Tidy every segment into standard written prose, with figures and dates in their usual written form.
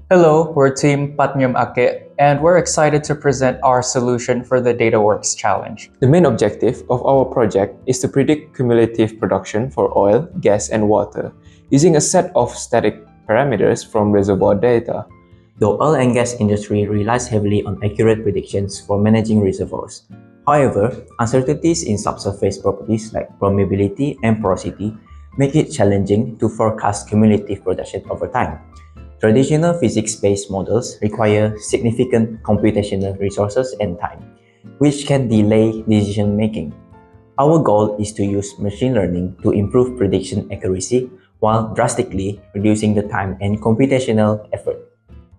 Hello, we're Team Ake, and we're excited to present our solution for the Dataworks challenge. The main objective of our project is to predict cumulative production for oil, gas, and water using a set of static parameters from reservoir data. The oil and gas industry relies heavily on accurate predictions for managing reservoirs. However, uncertainties in subsurface properties like permeability and porosity make it challenging to forecast cumulative production over time. Traditional physics-based models require significant computational resources and time, which can delay decision-making. Our goal is to use machine learning to improve prediction accuracy while drastically reducing the time and computational effort.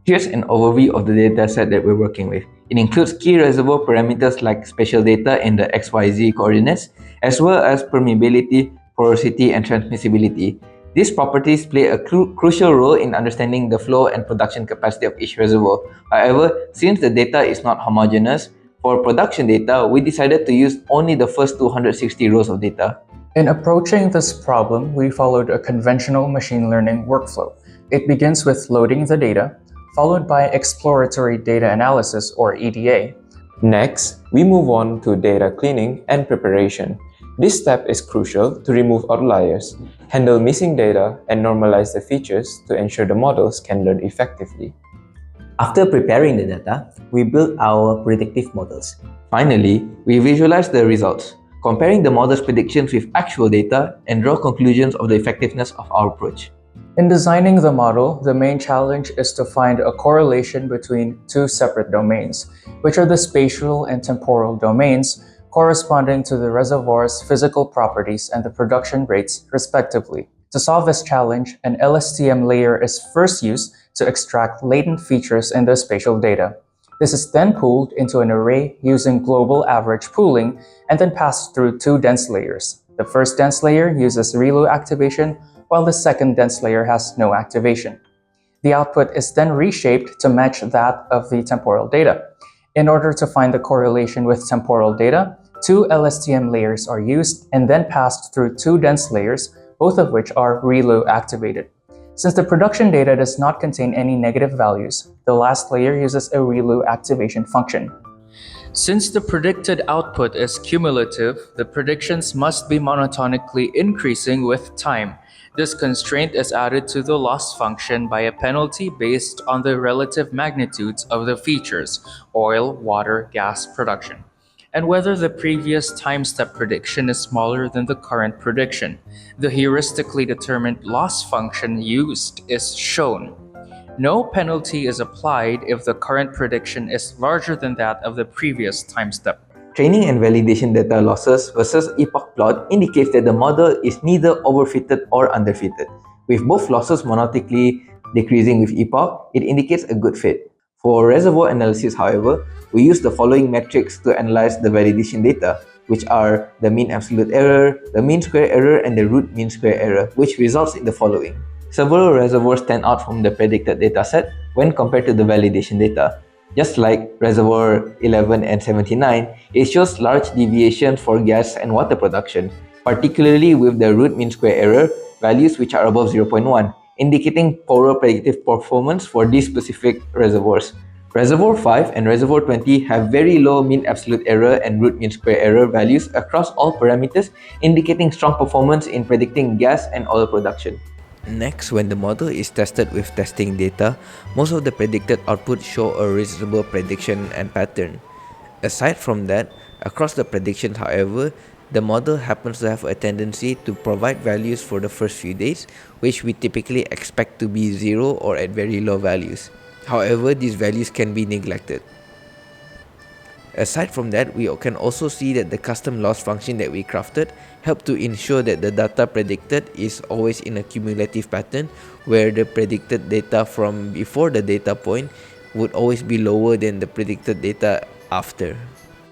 Here's an overview of the dataset that we're working with. It includes key reservoir parameters like spatial data in the XYZ coordinates, as well as permeability, porosity, and transmissibility. These properties play a crucial role in understanding the flow and production capacity of each reservoir. However, since the data is not homogeneous, for production data, we decided to use only the first 260 rows of data. In approaching this problem, we followed a conventional machine learning workflow. It begins with loading the data, followed by exploratory data analysis or EDA. Next, we move on to data cleaning and preparation. This step is crucial to remove outliers, handle missing data, and normalize the features to ensure the models can learn effectively. After preparing the data, we build our predictive models. Finally, we visualize the results, comparing the model's predictions with actual data and draw conclusions of the effectiveness of our approach. In designing the model, the main challenge is to find a correlation between two separate domains, which are the spatial and temporal domains corresponding to the reservoir's physical properties and the production rates, respectively. To solve this challenge, an LSTM layer is first used to extract latent features in the spatial data. This is then pooled into an array using global average pooling and then passed through two dense layers. The first dense layer uses ReLU activation, while the second dense layer has no activation. The output is then reshaped to match that of the temporal data. In order to find the correlation with temporal data, two LSTM layers are used and then passed through two dense layers, both of which are ReLU activated. Since the production data does not contain any negative values, the last layer uses a ReLU activation function. Since the predicted output is cumulative, the predictions must be monotonically increasing with time. This constraint is added to the loss function by a penalty based on the relative magnitudes of the features, oil, water, gas production, and whether the previous time step prediction is smaller than the current prediction. The heuristically determined loss function used is shown. No penalty is applied if the current prediction is larger than that of the previous time step. Training and validation data losses versus epoch plot indicates that the model is neither overfitted or underfitted. With both losses monotonically decreasing with epoch, it indicates a good fit. For reservoir analysis, however, we use the following metrics to analyze the validation data, which are the mean absolute error, the mean square error, and the root mean square error, which results in the following. Several reservoirs stand out from the predicted dataset when compared to the validation data. Just like reservoir 11 and 79, it shows large deviations for gas and water production, particularly with the root mean square error values which are above 0.1, indicating poor predictive performance for these specific reservoirs. Reservoir 5 and Reservoir 20 have very low mean absolute error and root mean square error values across all parameters, indicating strong performance in predicting gas and oil production. Next, when the model is tested with testing data, most of the predicted output show a reasonable prediction and pattern. Aside from that, across the predictions, however, the model happens to have a tendency to provide values for the first few days, which we typically expect to be 0 or at very low values. However, these values can be neglected. Aside from that, we can also see that the custom loss function that we crafted helped to ensure that the data predicted is always in a cumulative pattern, where the predicted data from before the data point would always be lower than the predicted data after.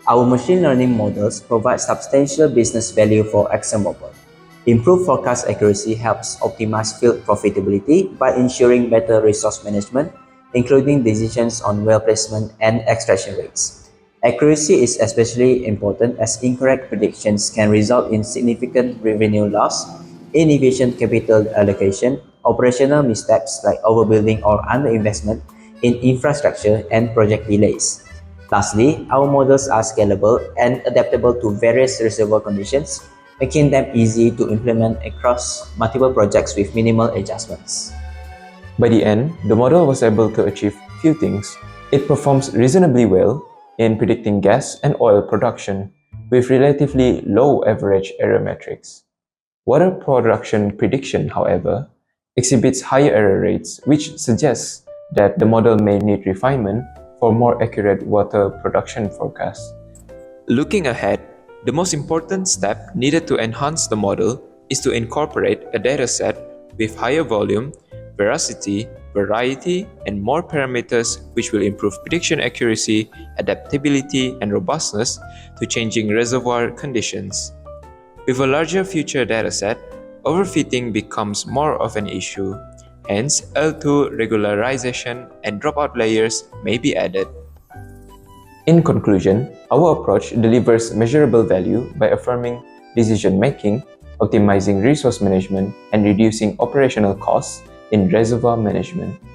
Our machine learning models provide substantial business value for Exxonmobil. Improved forecast accuracy helps optimize field profitability by ensuring better resource management, including decisions on well placement and extraction rates. Accuracy is especially important as incorrect predictions can result in significant revenue loss, inefficient capital allocation, operational missteps like overbuilding or underinvestment in infrastructure, and project delays. Lastly, our models are scalable and adaptable to various reservoir conditions, making them easy to implement across multiple projects with minimal adjustments. By the end, the model was able to achieve few things. It performs reasonably well in predicting gas and oil production with relatively low average error metrics. Water production prediction, however, exhibits higher error rates, which suggests that the model may need refinement for more accurate water production forecasts. Looking ahead, the most important step needed to enhance the model is to incorporate a dataset with higher volume, veracity, variety, and more parameters which will improve prediction accuracy, adaptability, and robustness to changing reservoir conditions. With a larger future dataset, overfitting becomes more of an issue. Hence, L2 regularization and dropout layers may be added. In conclusion, our approach delivers measurable value by affirming decision making, optimizing resource management, and reducing operational costs in reservoir management.